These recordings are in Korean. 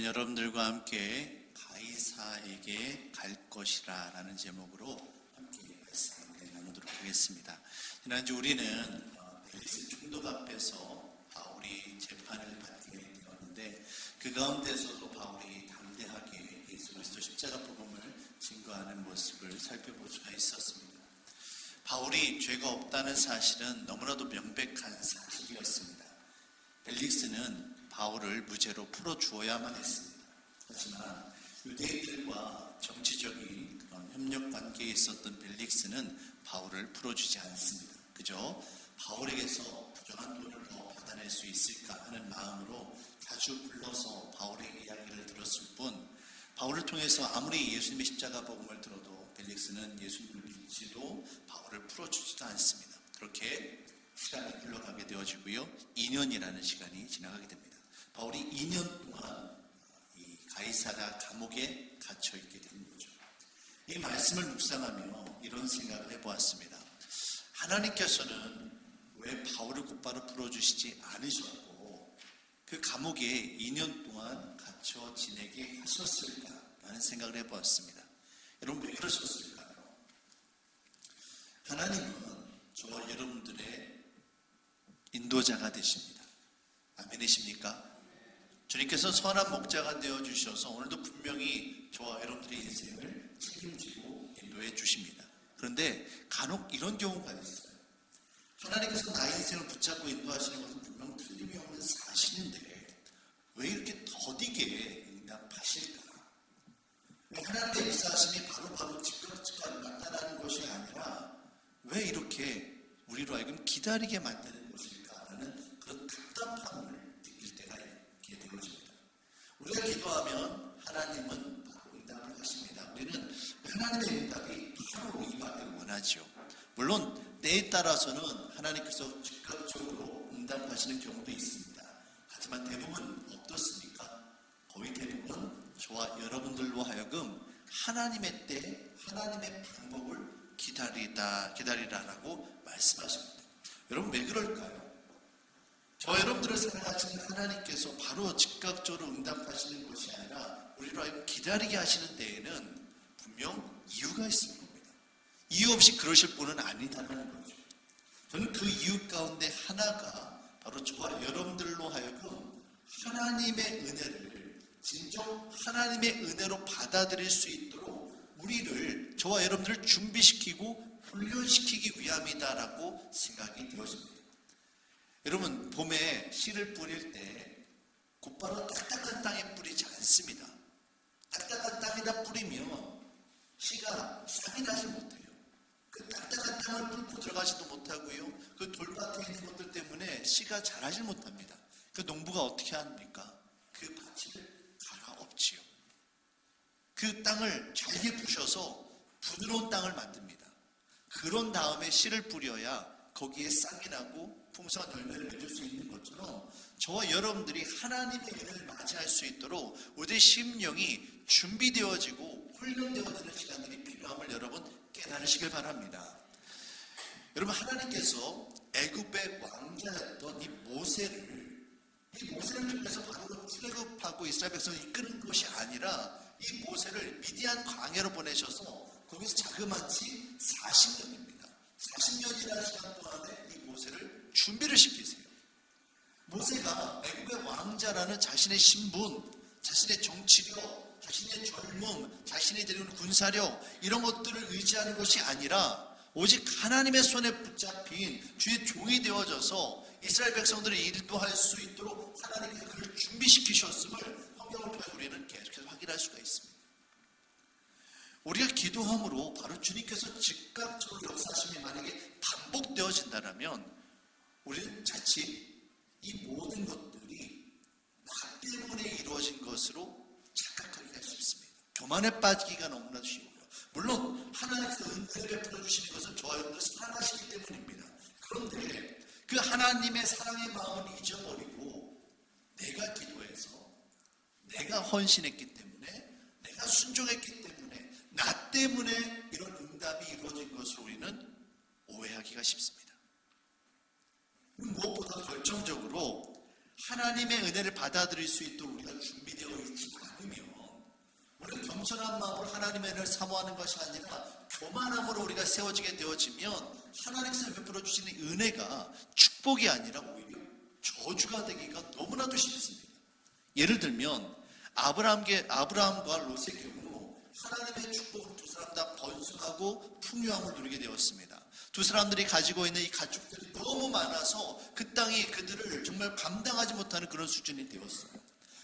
여러분들과 함께 가이사에게 갈 것이라 라는 제목으로 함께 말씀을 나누도록 하겠습니다. 지난주 우리는 벨리스 총독 앞에서 바울이 재판을 받게 되었는데 그 가운데서도 바울이 담대하게 예수 그리스도 십자가 복음을 증거하는 모습을 살펴볼 수가 있었습니다. 바울이 죄가 없다는 사실은 너무나도 명백한 사실이었습니다. 벨릭스는 바울을 무죄로 풀어주어야만 했습니다. 하지만 유대인들과 정치적인 그런 협력 관계에 있었던 벨릭스는 바울을 풀어주지 않습니다. 그저 바울에게서 부정한 돈을 더 받아낼 수 있을까 하는 마음으로 자주 불러서 바울의 이야기를 들었을 뿐, 바울을 통해서 아무리 예수님의 십자가 복음을 들어도 벨릭스는 예수님을 믿지도 바울을 풀어주지도 않습니다. 그렇게 시간이 흘러가게 되어지고요, 2년이라는 시간이 지나가게 됩니다. 바울이 2년 동안 이 가이사랴 감옥에 갇혀 있게 되는 거죠. 이 말씀을 묵상하며 이런 생각을 해보았습니다. 하나님께서는 왜 바울을 곧바로 풀어주시지 않으셨고 그 감옥에 2년 동안 갇혀 지내게 하셨을까라는 생각을 해보았습니다. 여러분, 왜 그러셨을까요? 하나님은 저와 여러분들의 인도자가 되십니다. 아멘이십니까? 주님께서 선한 목자가 되어주셔서 오늘도 분명히 저와 여러분들의 인생을 책임지고 인도해 주십니다. 그런데 간혹 이런 경우가 있어요. 하나님께서 나의 인생을 붙잡고 인도하시는 것은 분명 틀림이 없는 사실인데 왜 이렇게 더디게 응답하실까? 왜 하나님의 역사하심이 바로 즉각 나타나는 것이 아니라 왜 이렇게 우리로 하여금 기다리게 만드는 것일까라는 그런 답답함을 느낄 때가 있게 되어집니다. 우리가 기도하면 하나님은 바로 응답을 하십니다. 우리는 하나님의 응답이 바로 임하기를 원하죠. 물론 때에 따라서는 하나님께서 즉각적으로 응답하시는 경우도 있습니다. 하지만 대부분 어떻습니까? 거의 대부분 저와 여러분들로 하여금 하나님의 때, 하나님의 방법을 기다리라라고 말씀하십니다. 여러분, 왜 그럴까요? 저와 여러분들을 사랑하시는 하나님께서 바로 즉각적으로 응답하시는 것이 아니라 우리로 하여금 기다리게 하시는 데에는 분명 이유가 있을 겁니다. 이유 없이 그러실 분은 아니다라는 거죠. 저는 그 이유 가운데 하나가 바로 저와 여러분들로 하여금 하나님의 은혜를 진정 하나님의 은혜로 받아들일 수 있도록 우리를, 저와 여러분들을 준비시키고 훈련시키기 위함이다라고 생각이 되어집니다. 여러분, 봄에 씨를 뿌릴 때 곧바로 딱딱한 땅에 뿌리지 않습니다. 딱딱한 땅에다 뿌리면 씨가 싹이 나지 못해요. 그 딱딱한 땅을 뚫고 들어가지도 못하고요, 그 돌밭에 있는 것들 때문에 씨가 자라지 못합니다. 그 농부가 어떻게 합니까? 그 밭을 갈아엎지요. 그 땅을 잘게 부셔서 부드러운 땅을 만듭니다. 그런 다음에 씨를 뿌려야 거기에 싹이 나고 풍성한 열매를 맺을 수 있는 것처럼 저와 여러분들이 하나님의 은혜를 맞이할 수 있도록 우리의 심령이 준비되어지고 훈련되어지는 시간들이 필요함을 여러분 깨달으시길 바랍니다. 여러분, 하나님께서 애굽의 왕자였던 이 모세를 통해서 바로 출애굽하고 이스라엘 백성을 이끄는 것이 아니라 이 모세를 미디안 광야로 보내셔서 거기서 자그마치 40년입니다. 40년이라는 시간 동안에 이 모세를 준비를 시키세요. 모세가 애굽의 왕자라는 자신의 신분, 자신의 정치력, 자신의 젊음, 자신이 데리는 군사력, 이런 것들을 의지하는 것이 아니라 오직 하나님의 손에 붙잡힌 주의 종이 되어져서 이스라엘 백성들을 인도할 수 있도록 하나님께서 그를 준비시키셨음을 성경을 통해 우리는 계속해서 확인할 수가 있습니다. 우리가 기도함으로 바로 주님께서 즉각적으로 역사하심이 만약에 반복되어진다면 우리는 자칫 이 모든 것들이 나 때문에 이루어진 것으로 착각하기가 쉽습니다. 교만에 빠지기가 너무나 쉬워요. 물론 하나님께서 은혜를 베풀어 주시는 것은 저와 여러분들 사랑하시기 때문입니다. 그런데 그 하나님의 사랑의 마음을 잊어버리고 내가 기도해서, 내가 헌신했기 때문에, 내가 순종했기 때문에, 나 때문에 이런 응답이 이루어진 것을 우리는 오해하기가 쉽습니다. 무엇보다 결정적으로 하나님의 은혜를 받아들일 수 있도록 우리가 준비되어 있지 않으면, 우리는 겸손한 마음으로 하나님의 은혜를 사모하는 것이 아니라 교만함으로 우리가 세워지게 되어지면 하나님께서 베풀어 주시는 은혜가 축복이 아니라 오히려 저주가 되기가 너무나도 쉽습니다. 예를 들면 아브라함과 롯의 경우 하나님의 축복을 두 사람 다 번성하고 풍요함을 누리게 되었습니다. 두 사람들이 가지고 있는 이 가축들이 너무 많아서 그 땅이 그들을 정말 감당하지 못하는 그런 수준이 되었어요.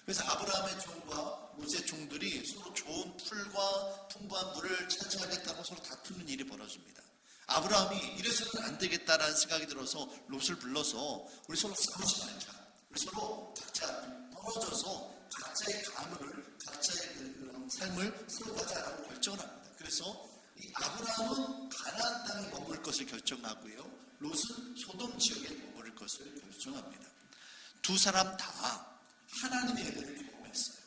그래서 아브라함의 종과 롯의 종들이 서로 좋은 풀과 풍부한 물을 차지하겠다고 서로 다투는 일이 벌어집니다. 아브라함이 이래서는 안 되겠다라는 생각이 들어서 롯을 불러서 우리 서로 싸우지 말자. 우리 서로 각자 떨어져서 각자의 가문을, 각자의 그런 삶을 세워가자라고 결정을 합니다. 그래서 이 아브라함은 가나안 땅에 머물 것을 결정하고요, 롯은 소돔 지역에 머무를 것을 결정합니다. 두 사람 다 하나님의 은혜를 경험했어요.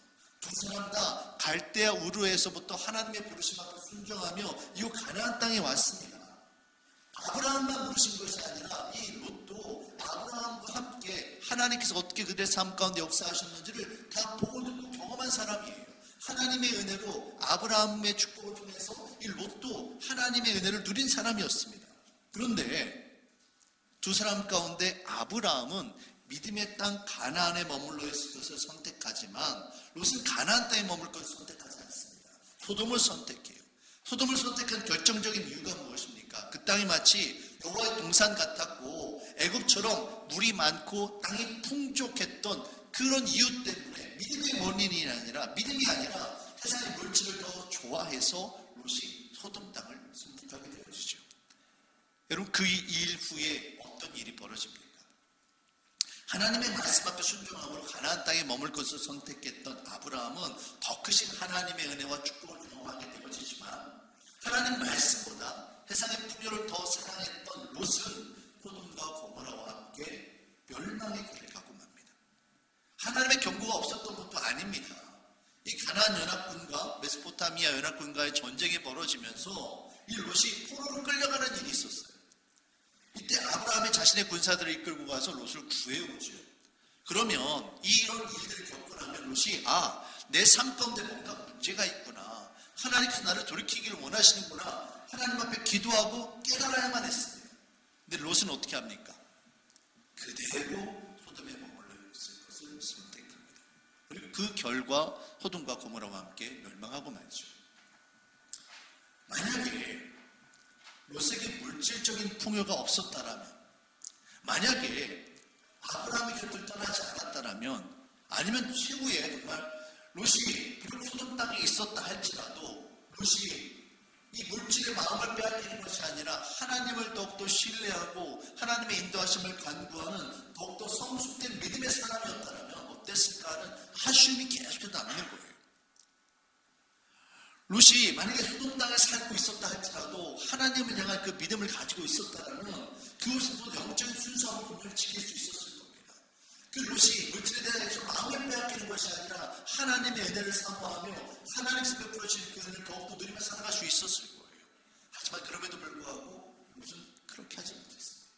두 사람 다 갈대아 우르에서부터 하나님의 부르심 앞에 순종하며 이 가나안 땅에 왔습니다. 아브라함만 부르신 것이 아니라 이 롯도 아브라함과 함께 하나님께서 어떻게 그들의 삶 가운데 역사하셨는지를 다 보고 듣고 경험한 사람이에요. 하나님의 은혜로 아브라함의 축복을 통해서 이 롯도 하나님의 은혜를 누린 사람이었습니다. 그런데 두 사람 가운데 아브라함은 믿음의 땅 가나안에 머물러 있을 것을 선택하지만 롯은 가나안 땅에 머물 것을 선택하지 않습니다. 소돔을 선택해요. 소돔을 선택한 결정적인 이유가 무엇입니까? 그 땅이 마치 여호와의 동산 같았고 애굽처럼 물이 많고 땅이 풍족했던 그런 이유 때문에 믿음이 믿음이 아니라 세상의 물질을 더 좋아해서 롯이 소돔 땅을 선택하게 되어지죠. 여러분, 그 일 후에 어떤 일이 벌어집니까? 하나님의 말씀 앞에 순종함으로 가나안 땅에 머물 것을 선택했던 아브라함은 더 크신 하나님의 은혜와 축복을 경험하게 되어지지만, 하나님 말씀보다 세상의 풍요를 더 사랑했던 롯은 소돔과 고모라와 함께 멸망의 길을 가고 맙니다. 하나님의 경고가 없었던 것도 아닙니다. 이 가나안 연합군과 메소포타미아 연합군과의 전쟁이 벌어지면서 이 롯이 포로로 끌려가는 일이 있었어요. 이때 아브라함이 자신의 군사들을 이끌고 가서 롯을 구해오죠. 그러면 이런 일들을 겪고 나면 롯이 내 삶 가운데 뭔가 문제가 있구나, 하나님께서 나를 돌이키기를 원하시는구나, 하나님 앞에 기도하고 깨달아야만 했습니다. 근데 롯은 어떻게 합니까? 그대로 소돔에 머물러 있을 것을 선택합니다. 그리고 그 결과 소돔과 고모라와 함께 멸망하고 말죠. 만약에 롯에게 물질적인 풍요가 없었다라면, 만약에 아브라함의 곁을 떠나지 않았다라면, 아니면 최후에 정말 롯이 비록 소돔 땅에 있었다 할지라도 롯이 이 물질의 마음을 빼앗기는 것이 아니라 하나님을 더욱더 신뢰하고 하나님의 인도하심을 간구하는 더욱더 성숙된 믿음의 사람이었다면 어땠을까 하는 아쉬움이 계속해서 남는 거예요. 롯이 만약에 소돔 땅에 살고 있었다 할지라도 하나님을 향한 그 믿음을 가지고 있었다면 그곳에서 영적인 순수함을 분명히 지킬 수 있었을 겁니다. 그 롯이 물질에 대해서 마음을 빼앗기는 것이 아니라 하나님의 은혜를 사모하며 하나님께서 베풀어 주신 그 은혜를 더욱더 누리며 살아갈 수 있었을 거예요. 하지만 그럼에도 불구하고 롯은 그렇게 하지 못했습니다.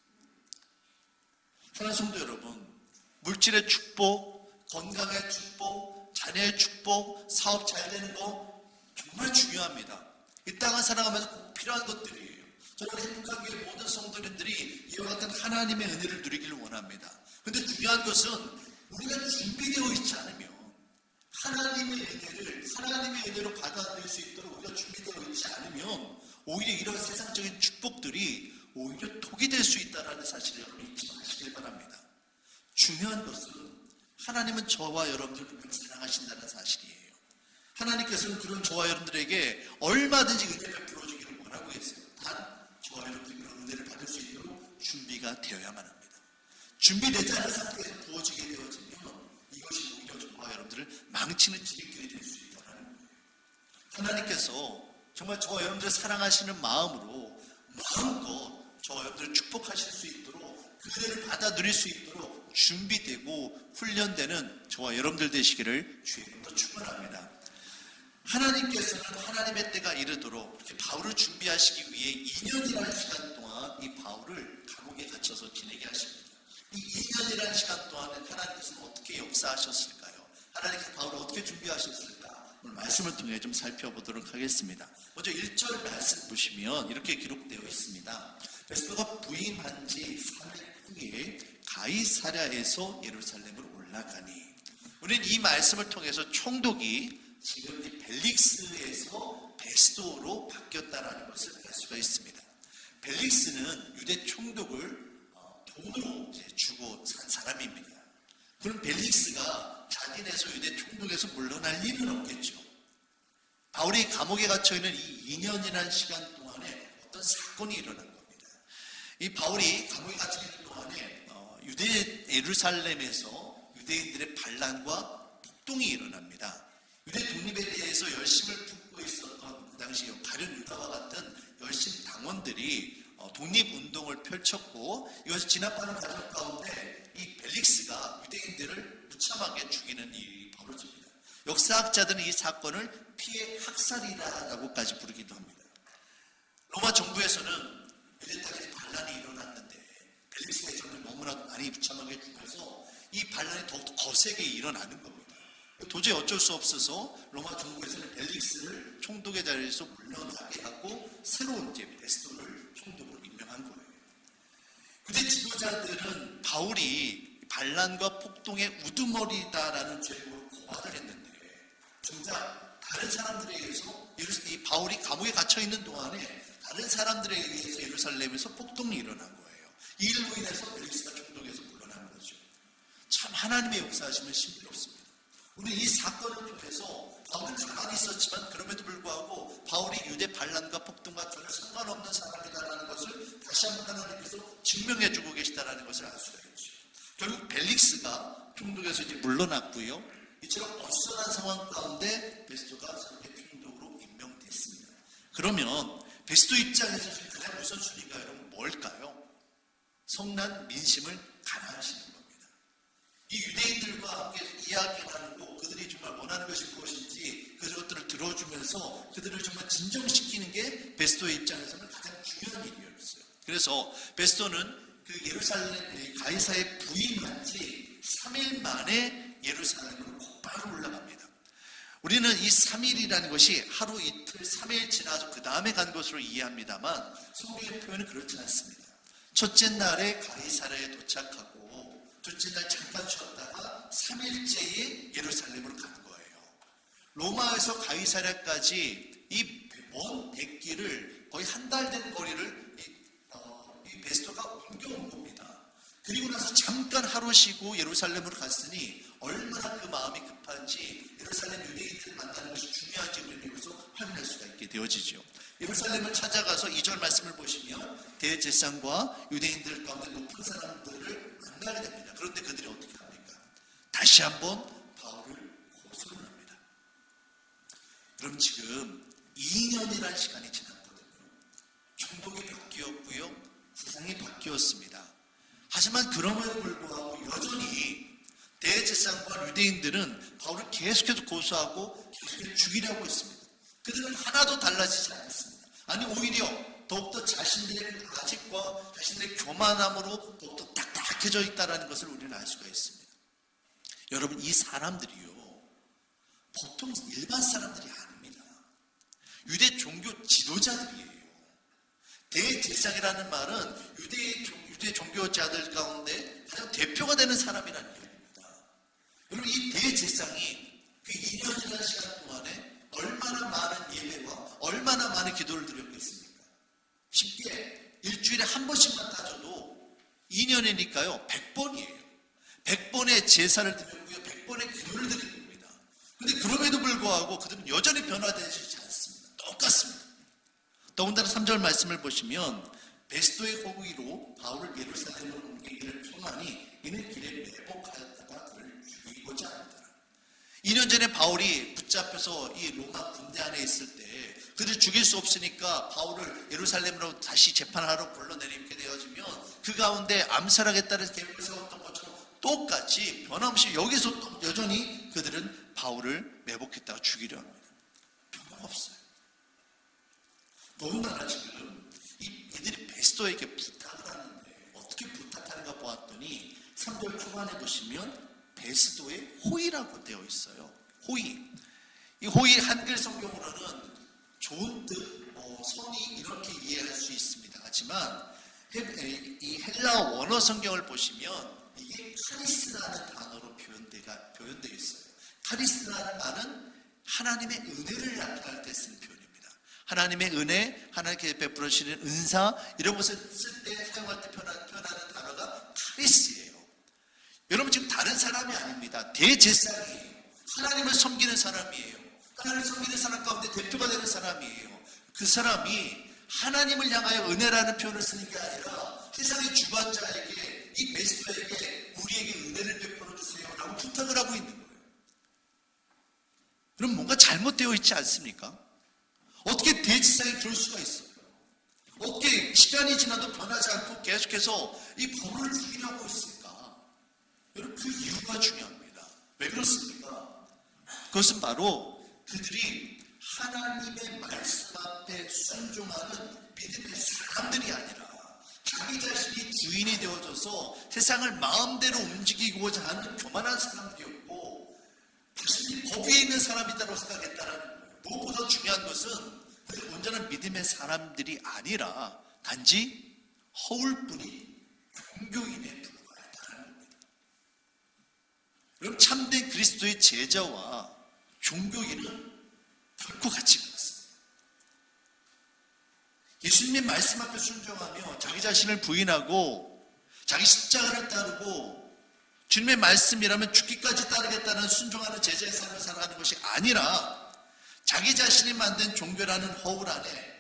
사랑하는 성도 여러분, 물질의 축복, 건강의 축복, 자녀의 축복, 사업 잘 되는 거 정말 중요합니다. 이 땅을 살아가면서 꼭 필요한 것들이에요. 저는 행복하게 모든 성도님들이 이와 같은 하나님의 은혜를 누리기를 원합니다. 그런데 중요한 것은 우리가 준비되어 있지 않으면 하나님의 은혜로 받아들일 수 있도록 우리가 준비되어 있지 않으면 오히려 이런 세상적인 축복들이 오히려 독이 될 수 있다는 사실을 여러분 잊지 마시길 바랍니다. 중요한 것은 하나님은 저와 여러분들을 사랑하신다는 사실이에요. 하나님께서는 그런 저와 여러분들에게 얼마든지 은혜 베풀어 주기를 원하고 계세요. 단 저와 여러분들이 그런 은혜를 받을 수 있도록 준비가 되어야만 합니다. 준비되지 않은 상태에서 부어지게 되어지면 이것이 오히려 저와 여러분들을 망치는 지름길이 될 수 있다는 거예요. 하나님께서 정말 저와 여러분들을 사랑하시는 마음으로 마음껏 저와 여러분들을 축복하실 수 있도록 그 은혜를 받아 누릴 수 있도록 준비되고 훈련되는 저와 여러분들 되시기를 주의 이름으로 축원합니다. 하나님께서는 하나님의 때가 이르도록 이렇게 바울을 준비하시기 위해 2년이라는 시간 동안 이 바울을 감옥에 갇혀서 지내게 하십니다. 이 2년이라는 시간 동안에 하나님께서는 어떻게 역사하셨을까요? 하나님께서 바울을 어떻게 준비하셨을까? 오늘 말씀을 통해 좀 살펴보도록 하겠습니다. 먼저 1절 말씀 보시면 이렇게 기록되어 있습니다. 베스토가 부임한 지 3일 후에 가이사랴에서 예루살렘으로 올라가니, 우리는 이 말씀을 통해서 총독이 지금 이 벨릭스에서 베스토로 바뀌었다는 것을 알 수가 있습니다. 벨릭스는 유대 총독을 돈으로 주고 산 사람입니다. 그럼 벨릭스가 자기네에서 유대 총독에서 물러날 일은 없겠죠. 바울이 감옥에 갇혀 있는 이 2년이라는 시간 동안에 어떤 사건이 일어난 겁니다. 이 바울이 감옥에 갇혀 있는 동안에 유대 예루살렘에서 유대인들의 반란과 폭동이 일어납니다. 유대 독립에 대해서 열심을 품고 있었던 그 당시 가룟 유다와 같은 열심 당원들이 독립운동을 펼쳤고, 이것이 진압하는 과정 가운데 이 벨릭스가 유대인들을 무참하게 죽이는 일이 벌어집니다. 역사학자들은 이 사건을 피해 학살이라고까지 부르기도 합니다. 로마 정부에서는 유대 땅에서 반란이 일어났는데 벨릭스가 정말 너무나 많이 무참하게 죽어서 이 반란이 더욱더 거세게 일어나는 겁니다. 도저히 어쩔 수 없어서 로마 정부에서는 벨릭스를 총독의 자리에서 물러나게 하고 새로운 베스토를 총독으로 임명한 거예요. 유대 지도자들은 바울이 반란과 폭동의 우두머리다라는 죄로 고발을 했는데, 정작 다른 사람들에 의해서 이 바울이 감옥에 갇혀 있는 동안에 다른 사람들에 의해서 예루살렘에서 폭동이 일어난 거예요. 이 일로 인해서 벨릭스가 총독에서 물러난 거죠. 참 하나님의 역사하심은 신비롭습니다. 우리 이 사건을 통해서 바울은 가만히 있었지만 그럼에도 불구하고 바울이 유대 반란과 폭동과 전혀 상관없는 사람이다라는 것을 다시 한번 하나님께서 증명해주고 계시다라는 것을 알 수가 있죠. 결국 벨릭스가 총독에서 이제 물러났고요. 이처럼 어수선한 상황 가운데 베스토가 상대 총독으로 임명됐습니다. 그러면 베스토 입장에서 지금 가장 우선순위가 여러분 뭘까요? 성난 민심을 가라앉히는 겁니다. 이 유대인들과 함께 이야기 나누고 그들이 정말 원하는 것이 무엇인지 그것들을 들어주면서 그들을 정말 진정시키는 게 베스토의 입장에서는 가장 중요한 일이었어요. 그래서 베스토는 그 예루살렘 가이사에 부임한 지 3일 만에 예루살렘으로 곧바로 올라갑니다. 우리는 이 3일이라는 것이 하루 이틀 3일 지나서 그 다음에 간 것으로 이해합니다만 성경의 표현은 그렇지 않습니다. 첫째 날에 가이사랴에 도착하고 둘째 날 잠깐 쉬었다가 3일째에 예루살렘으로 가는 거예요. 로마에서 가이사랴까지 이 먼 백길을 거의 한 달 된 거리를 이 베스토가 옮겨온 겁니다. 그리고 나서 잠깐 하루 쉬고 예루살렘으로 갔으니 얼마나 그 마음이 급한지 예루살렘 유대인들 만나는 것이 중요한지 우리는 여기서 확인할 수가 있게 되어지죠. 예루살렘을 찾아가서 2절 말씀을 보시면 대제사장과 유대인들 가운데 높은 사람들을 만나게 됩니다. 그런데 그들이 어떻게 합니까? 다시 한번 바울을 고소를 합니다. 그럼 지금 2년이라는 시간이 지났거든요. 총독이 바뀌었고요. 세상이 바뀌었습니다. 하지만 그럼에도 불구하고 여전히 대제사장과 유대인들은 바울을 계속해서 고소하고 계속해서 죽이려고 했습니다. 그들은 하나도 달라지지 않았습니다. 아니 오히려 더욱더 자신들의 그 아집과 자신들의 교만함으로 더욱더 딱딱해져 있다는 것을 우리는 알 수가 있습니다. 여러분 이 사람들이요 보통 일반 사람들이 아닙니다. 유대 종교 지도자들이에요. 대제사장이라는 말은 유대 종교자들 가운데 가장 대표가 되는 사람이라는 얘기입니다. 여러분 이 대제사장이 그 2년이라는 시간 동안에 얼마나 많은 예배와 얼마나 많은 기도를 드렸겠습니까? 쉽게 일주일에 한 번씩만 따져도 2년이니까요 100번이에요. 100번의 제사를 드렸고요 100번의 기도를 드린 겁니다. 그런데 그럼에도 불구하고 그들은 여전히 변화되지 않습니다. 똑같습니다. 더군다나 3절 말씀을 보시면 베스토의 호의로 바울을 예루살렘으로 옮기기를 청하니 이는 길에 매복하였다가 그를 죽이고자 합니다. 2년 전에 바울이 붙잡혀서 이 로마 군대 안에 있을 때 그들을 죽일 수 없으니까 바울을 예루살렘으로 다시 재판하러 불러내리게 되어지면 그 가운데 암살하겠다는 계획을 세웠던 것처럼 똑같이 변함없이 여기서 또 여전히 그들은 바울을 매복했다가 죽이려 합니다. 변화가 없어요. 더군다나 지금 이들이 베스토에게 부탁을 하는데 어떻게 부탁하는가 찾아보았더니 3절 초반에 보시면 베스도의 호의라고 되어 있어요. 호의. 이 호의 한글 성경으로는 좋은 뜻, 선의 이렇게 이해할 수 있습니다. 하지만 이 헬라 원어 성경을 보시면 이게 카리스라는 단어로 표현되어 있어요. 카리스라는 말은 하나님의 은혜를 나타낼 때 쓰는 표현입니다. 하나님의 은혜, 하나님께 베풀어 주시는 은사 이런 것을 쓸 때 사용할 때 표현하는 단어가 카리스예요. 여러분 지금 다른 사람이 아닙니다. 대제사장이에요. 하나님을 섬기는 사람이에요. 하나님을 섬기는 사람 가운데 대표가 되는 사람이에요. 그 사람이 하나님을 향하여 은혜라는 표현을 쓰는 게 아니라 세상의 주관자에게 이 베스도에게 우리에게 은혜를 베풀어 주세요 라고 부탁을 하고 있는 거예요. 그럼 뭔가 잘못되어 있지 않습니까? 어떻게 대제사장이 그럴 수가 있어요? 어떻게 시간이 지나도 변하지 않고 계속해서 이 법을 죽이려고 했을까? 여러분 그 이유가 중요합니다. 왜 그렇습니까? 그것은 바로 그들이 하나님의 말씀 앞에 순종하는 믿음의 사람들이 아니라 자기 자신이 주인이 되어져서 세상을 마음대로 움직이고자 하는 교만한 사람들이었고 자신이 법 위에 있는 사람이라고 생각했다는 거예요. 무엇보다 중요한 것은 온전한 믿음의 사람들이 아니라 단지 허울뿐인 종교인에 불과했다는 겁니다. 여러분 참된 그리스도의 제자와 종교인은 결코 같이 않습니다. 예수님의 말씀 앞에 순종하며 자기 자신을 부인하고 자기 십자가를 따르고 주님의 말씀이라면 죽기까지 따르겠다는 순종하는 제자의 삶을 살아가는 것이 아니라 자기 자신이 만든 종교라는 허울 안에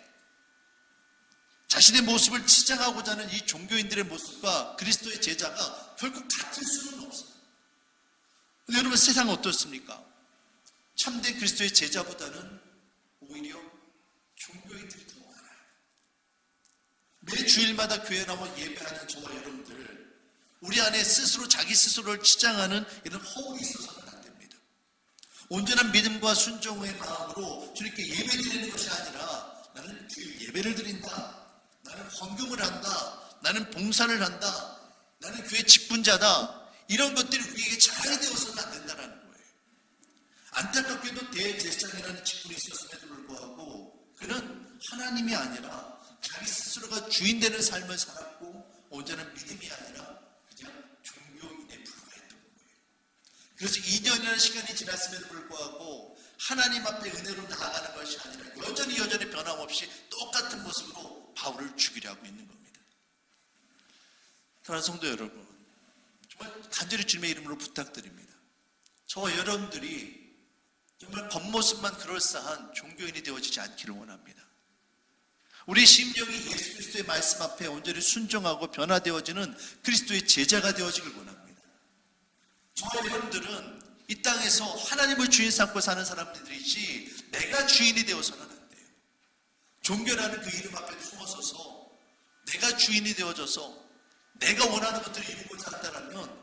자신의 모습을 치장하고자 하는 이 종교인들의 모습과 그리스도의 제자가 결국 같을 수는 없어요. 근데 여러분 세상은 어떻습니까? 참된 그리스도의 제자보다는 오히려 종교인들이 더 많아요. 매 주일마다 교회 나와 예배하는 저와 여러분들 우리 안에 스스로 자기 스스로를 치장하는 이런 허울이 있어서는 안 됩니다. 온전한 믿음과 순종의 마음으로 주님께 예배드리는 것이 아니라 나는 주일 예배를 드린다. 나는 헌금을 한다. 나는 봉사를 한다. 나는 교회 직분자다. 이런 것들이 우리에게 자랑이 되어서는 안 된다는 거예요. 안타깝게도 대제사장이라는 직분이 있었음에도 불구하고 그는 하나님이 아니라 자기 스스로가 주인 되는 삶을 살았고 온전한 믿음이 아니라 그냥 종교인에 불과했던 거예요. 그래서 2년이라는 시간이 지났음에도 불구하고 하나님 앞에 은혜로 나아가는 것이 아니라 여전히 변함없이 똑같은 모습으로 바울을 죽이려고 있는 겁니다. 사랑하는 성도 여러분, 정말 간절히 주님의 이름으로 부탁드립니다. 저와 여러분들이 정말 겉모습만 그럴싸한 종교인이 되어지지 않기를 원합니다. 우리 심령이 예수 그리스도의 말씀 앞에 온전히 순종하고 변화되어지는 그리스도의 제자가 되어지길 원합니다. 저와 여러분들은 이 땅에서 하나님을 주인 삼고 사는 사람들이지 내가 주인이 되어서는 안 돼요. 종교라는 그 이름 앞에 숨어서서 내가 주인이 되어져서 내가 원하는 것들을 이루고자 한다면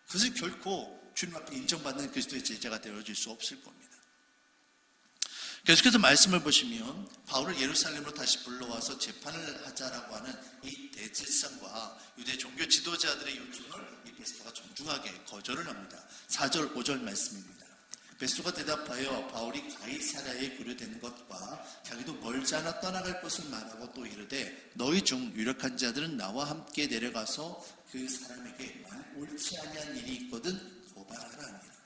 그것은 결코 주님 앞에 인정받는 그리스도의 제자가 되어질 수 없을 겁니다. 계속해서 말씀을 보시면 바울을 예루살렘으로 다시 불러와서 재판을 하자라고 하는 이 대제사장과 유대 종교 지도자들의 요청을 이 베스도가 정중하게 거절을 합니다. 4절 5절 말씀입니다. 베스도가 대답하여 바울이 가이사랴에 구류된 것과 자기도 멀지 않아 떠나갈 것을 말하고 또 이르되 너희 중 유력한 자들은 나와 함께 내려가서 그 사람에게 옳지 아니한 일이 있거든 고발하라 합니다.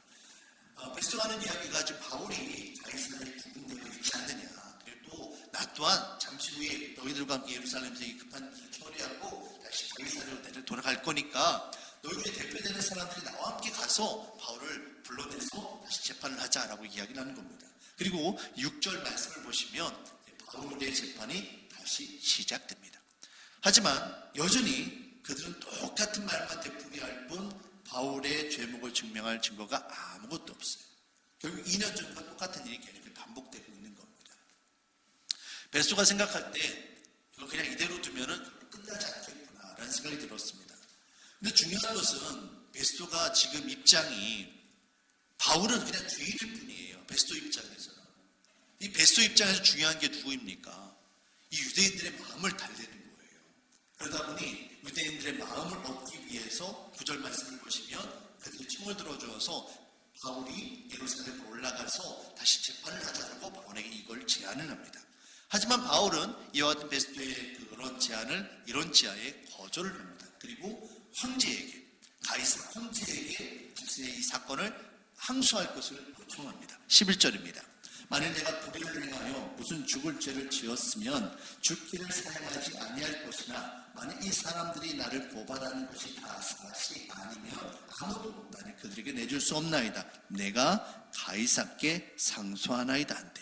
베스도가 하는 이야기가 지금 바울이 가이사랴에 구분되어 있지 않느냐. 그리고 나 또한 잠시 후에 너희들과 함께 예루살렘에서 이 급한 일을 처리하고 다시 가이사랴로 돌아갈 거니까 너희들의 대표되는 사람들이 나와 함께 가서 바울을 불러내서 다시 재판을 하자라고 이야기를 하는 겁니다. 그리고 6절 말씀을 보시면 바울의 재판이 다시 시작됩니다. 하지만 여전히 그들은 똑같은 말만 되풀이할 뿐 바울의 죄목을 증명할 증거가 아무것도 없어요. 결국 2년 전과 똑같은 일이 계속 반복되고 있는 겁니다. 베스도가 생각할 때 이거 그냥 이대로 두면은 끝나지 않겠구나라는 생각이 들었습니다. 근데 중요한 것은 베스도가 지금 입장이 바울은 그냥 주인일 뿐이에요. 베스도 입장에서는. 이 베스도 입장에서 중요한 게 누구입니까? 이 유대인들의 마음을 달래는 거예요. 그러다 보니 유대인들의 마음을 얻기 위해서 9절 말씀을 보시면 그들이 청을 들어주어서 바울이 예루살렘에 올라가서 다시 재판을 하자고 바울에게 이걸 제안을 합니다. 하지만 바울은 이와 같은 베스토의 그런 제안을 이런 지하에 거절을 합니다. 그리고 황제에게, 가이사 황제에게 이 사건을 항소할 것을 요청합니다. 11절입니다. 만일 내가 불의를 행하여 무슨 죽을 죄를 지었으면 죽기를 사용하지 아니할 것이나 만일 이 사람들이 나를 고발하는 것이 다 사실이 아니면 아무도 나를 그들에게 내줄 수 없나이다. 내가 가이사께 상소하나이다 한대.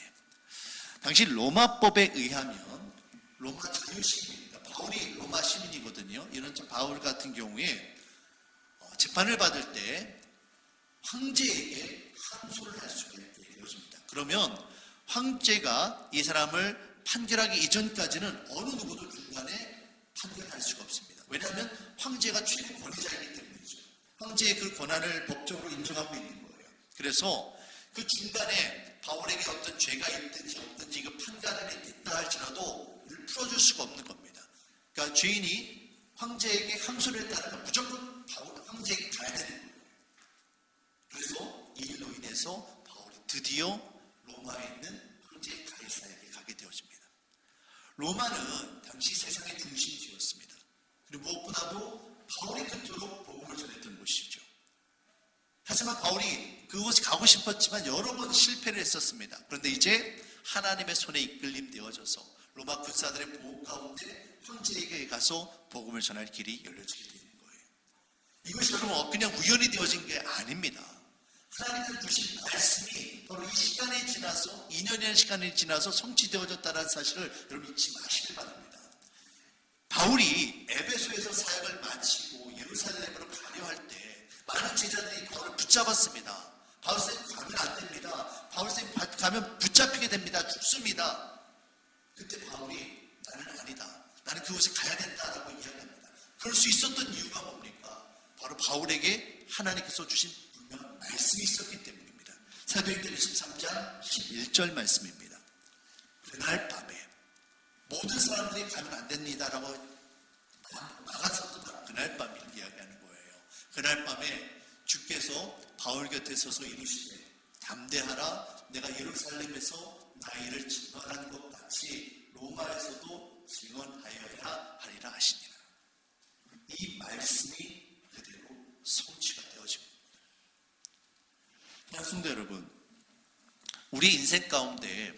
당시 로마법에 의하면 로마 자유시민입니다. 바울이 로마 시민이거든요. 이런 바울 같은 경우에 재판을 받을 때 황제에게 항소를 할 수가 있게 되어집니다. 그러면 황제가 이 사람을 판결하기 이전까지는 어느 누구도 중간에 판결할 수가 없습니다. 왜냐하면 황제가 최고 권위자이기 때문이죠. 황제의 그 권한을 법적으로 인정하고 있는 거예요. 그래서 그 중간에 바울에게 어떤 죄가 있든지 없든지 그 판결이 있다 할지라도 이를 풀어줄 수가 없는 겁니다. 그러니까 죄인이 황제에게 항소를 했다는 무조건 황제에게 가야 되는 거예요. 그래서 이 일로 인해서 바울이 드디어 로마에 있는 황제 가이사에게 가게 되어집니다. 로마는 당시 세상의 중심지였습니다. 그리고 무엇보다도 바울이 그토록 복음을 전했던 곳이죠. 하지만 바울이 그곳에 가고 싶었지만 여러 번 실패를 했었습니다. 그런데 이제 하나님의 손에 이끌림 되어져서 로마 군사들의 보호 가운데 황제에게 가서 복음을 전할 길이 열려지게 되는 거예요. 이것이 여러분 그냥 우연히 되어진 게 아닙니다. 하나님께서 주신 말씀이 바로 이 시간이 지나서 2년이라는 시간이 지나서 성취되어졌다는 사실을 여러분 잊지 마시길 바랍니다. 바울이 에베소에서 사역을 마치고 예루살렘으로 가려 할 때 많은 제자들이 바울을 붙잡았습니다. 바울쌤 가면 안 됩니다. 바울쌤 가면 붙잡히게 됩니다. 죽습니다. 그때 바울이 나는 아니다. 나는 그곳에 가야 된다라고 이야기합니다. 그럴 수 있었던 이유가 뭡니까? 바로 바울에게 하나님께서 주신 분명한 말씀이 있었기 때문입니다. 사도행전 23장 11절 말씀입니다. 그날 밤에 모든 사람들이 가면 안 됩니다라고 막았었던 그날 밤을 이야기하는 거예요. 그날 밤에 주께서 바울 곁에 서서 이르시되 담대하라. 내가 예루살렘에서 나의 일을 증언한 것 같이 로마에서도 증언하여야 하리라 하시니라. 이 말씀이 그대로 성취가 되어지고 있습니다. 성도 여러분, 우리 인생 가운데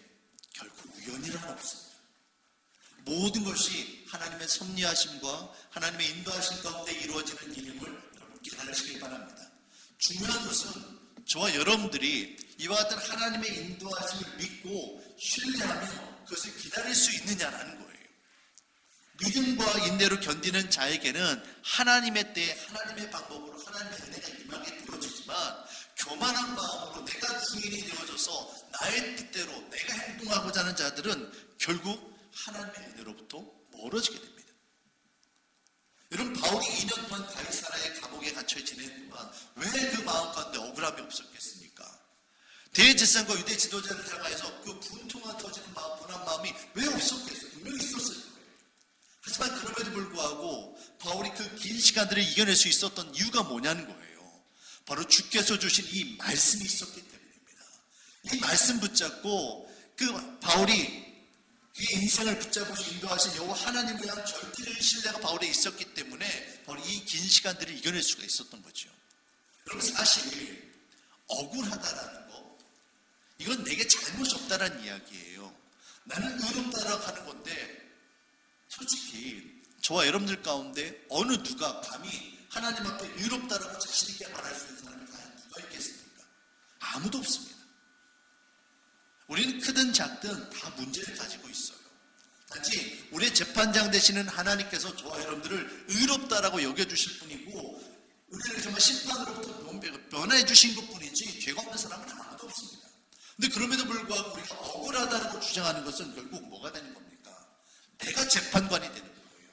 결코 우연이란 없습니다. 모든 것이 하나님의 섭리하심과 하나님의 인도하심 가운데 이루어지는 일임을 여러분 깨달으시길 바랍니다. 중요한 것은 저와 여러분들이 이와 같은 하나님의 인도하심을 믿고 신뢰하며 그것을 기다릴 수 있느냐라는 거예요. 믿음과 인내로 견디는 자에게는 하나님의 때에 하나님의 방법으로 하나님의 은혜가 임하게 되어지지만 교만한 마음으로 내가 주인이 되어져서 나의 뜻대로 내가 행동하고자 하는 자들은 결국 하나님의 은혜로부터 멀어지게 됩니다. 여러분, 바울이 2년 동안 가이사라의 감옥에 갇혀 지낸 동안 왜 그 마음 가운데 억울함이 없었겠습니까? 대제사장과 유대 지도자를 향하여서 그 분통한 터지는 마음, 분한 마음이 왜 없었겠어요? 분명히 있었을 거예요. 하지만 그럼에도 불구하고 바울이 그 긴 시간들을 이겨낼 수 있었던 이유가 뭐냐는 거예요. 바로 주께서 주신 이 말씀이 있었기 때문입니다. 이 말씀 붙잡고 그 바울이 그 인생을 붙잡고 인도하신 여호와 하나님을 향한 절대적인 신뢰가 바울에 있었기 때문에 바로 이 긴 시간들을 이겨낼 수가 있었던 거죠. 여러분, 사실 억울하다라는 거, 이건 내게 잘못이 없다라는 이야기예요. 나는 의롭다라고 하는 건데 솔직히 저와 여러분들 가운데 어느 누가 감히 하나님 앞에 의롭다라고 자신 있게 말할 수 있는 사람이 과연 누가 있겠습니까? 아무도 없습니다. 우리는 크든 작든 다 문제를 가지고 있어요. 단지 우리의 재판장 되시는 하나님께서 저와 여러분들을 의롭다라고 여겨주실 뿐이고 우리를 정말 심판으로부터 면해 주신 것뿐이지 죄가 없는 사람은 아무도 없습니다. 근데 그럼에도 불구하고 우리가 억울하다고 주장하는 것은 결국 뭐가 되는 겁니까? 내가 재판관이 되는 거예요.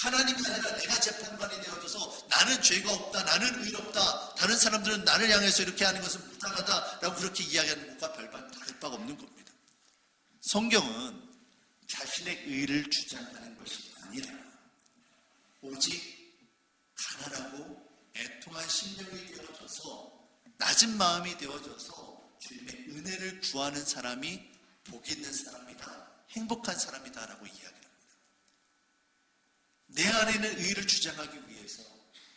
하나님이 아니라 내가 재판관이 되어져서 나는 죄가 없다, 나는 의롭다, 다른 사람들은 나를 향해서 이렇게 하는 것은 부당하다라고 그렇게 이야기하는 것과 다를 바가 없는 겁니다. 성경은 자신의 의를 주장하는 것이 아니라 오직 가난하고 애통한 심령이 되어져서 낮은 마음이 되어져서 주님의 은혜를 구하는 사람이 복이 있는 사람이다, 행복한 사람이다라고 이야기합니다. 내 안에는 의를 주장하기 위해서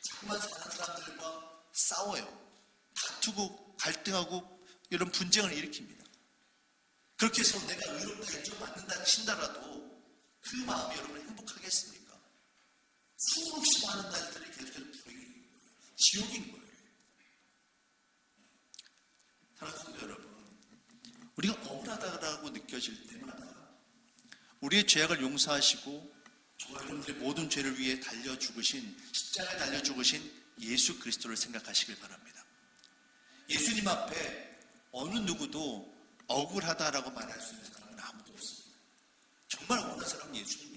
자꾸만 다른 사람들과 싸워요. 다투고 갈등하고 이런 분쟁을 일으킵니다. 그렇게 해서 내가 의롭다 인정받는다 친다라도 그 마음이 여러분 행복하겠습니까? 수없이 많은 날들이 계속해서 불행인 거예요. 지옥인 거예요. 사랑하는 성도 여러분, 우리가 억울하다고 느껴질 때마다 우리의 죄악을 용서하시고 저와 여러분들의 모든 죄를 위해 달려 죽으신, 십자가에 달려 죽으신 예수 그리스도를 생각하시길 바랍니다. 예수님 앞에 어느 누구도 억울하다라고 말할 수 있는 사람은 아무도 없습니다. 정말 억울한 사람은 예수님이에요.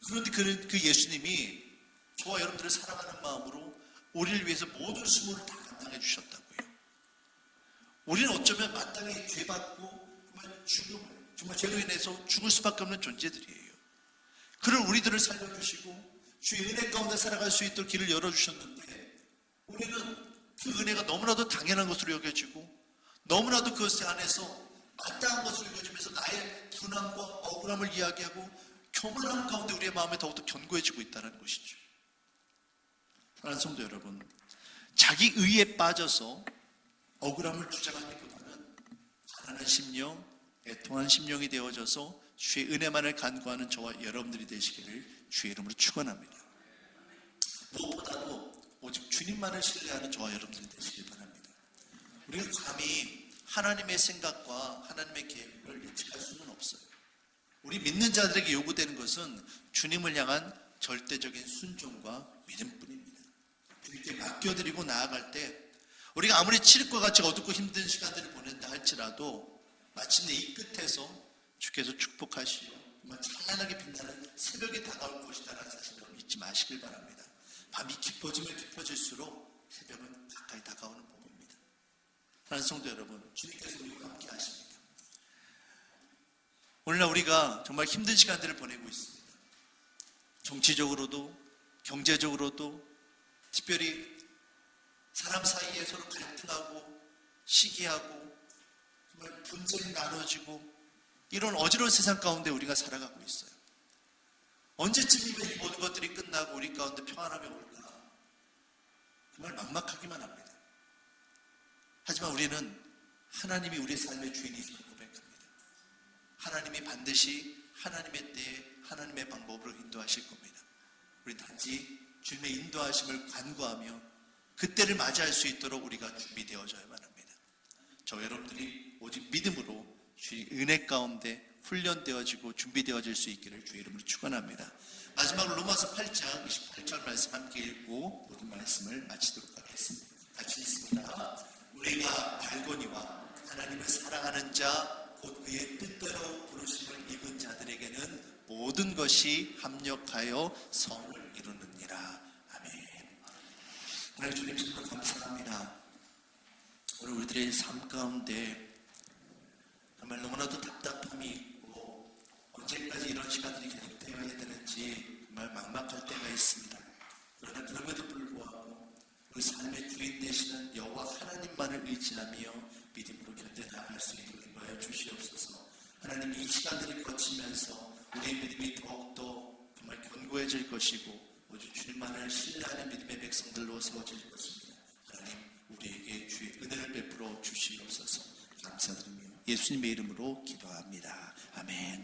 그런데 그 예수님이 저와 여러분들을 사랑하는 마음으로 우리를 위해서 모든 수모를 다 감당해 주셨다고요. 우리는 어쩌면 마땅히 죄받고 정말 죄로 인해서 죽을 수밖에 없는 존재들이에요. 그런 우리들을 살려주시고 주의 은혜 가운데 살아갈 수 있도록 길을 열어주셨는데, 우리는 그 은혜가 너무나도 당연한 것으로 여겨지고 너무나도 그 안에서 마땅한 것으로 여겨지면서 나의 분함과 억울함을 이야기하고 교만함 가운데 우리의 마음이 더욱더 견고해지고 있다는 것이죠. 사랑하는 성도 여러분, 자기 의에 빠져서 억울함을 주장하기보다는 가난한 심령, 애통한 심령이 되어져서 주의 은혜만을 간구하는 저와 여러분들이 되시기를 주의 이름으로 축원합니다. 무엇보다도 오직 주님만을 신뢰하는 저와 여러분들이 되시길 바랍니다. 우리가 감히 하나님의 생각과 하나님의 계획을 예측할 수는 없어요. 우리 믿는 자들에게 요구되는 것은 주님을 향한 절대적인 순종과 믿음뿐입니다. 주님께 맡겨드리고 나아갈 때 우리가 아무리 칠흑과 같이 어둡고 힘든 시간들을 보낸다 할지라도 마침내 이 끝에서 주께서 축복하시고 정말 찬란하게 빛나는 새벽이 다가올 것이다라는 사실을 잊지 마시길 바랍니다. 밤이 깊어지면 깊어질수록 새벽은 가까이 다가오는 법입니다. 사랑하는 성도 여러분, 주님께서 우리와 함께 하십니다. 오늘날 우리가 정말 힘든 시간들을 보내고 있습니다. 정치적으로도 경제적으로도 특별히 사람 사이에 서로 갈등하고 시기하고 정말 분쟁이 나눠지고 이런 어지러운 세상 가운데 우리가 살아가고 있어요. 언제쯤이면 이 모든 것들이 끝나고 우리 가운데 평안함이 올까? 정말 막막하기만 합니다. 하지만 우리는 하나님이 우리의 삶의 주인이심을 고백합니다. 하나님이 반드시 하나님의 때에 하나님의 방법으로 인도하실 겁니다. 우리 단지 주님의 인도하심을 간구하며 그때를 맞이할 수 있도록 우리가 준비되어져야만 합니다. 저 여러분들이 오직 믿음으로 주의 은혜 가운데 훈련되어지고 준비되어질 수 있기를 주의 이름으로 축원합니다. 마지막으로 로마서 8장 28절 말씀 함께 읽고 모든 말씀을 마치도록 하겠습니다. 같이 읽습니다. 우리가 알거니와 하나님을 사랑하는 자 곧 그의 뜻대로 부르심을 입은 자들에게는 모든 것이 합력하여 성을 이루느니라. 아멘. 하나님 주님 정말 감사합니다. 오늘 우리들의 삶 가운데 정말 너무나도 답답함이 있고 언제까지 이런 시간들이 계속되어야 되는지 정말 막막할 때가 있습니다. 그러나 그럼에도 불구하고 우리 삶의 주인 되시는 여호와 하나님만을 의지하며 믿음으로 견뎌나갈 수 있도록 인도하여 주시옵소서. 하나님, 이 시간들을 거치면서 우리의 믿음이 더욱더 정말 견고해질 것이고 오직 주님만을 신뢰하는 믿음의 백성들로 세워질 것입니다. 하나님, 우리에게 주의 은혜를 베풀어 주시옵소서. 감사드리며 예수님의 이름으로 기도합니다. 아멘.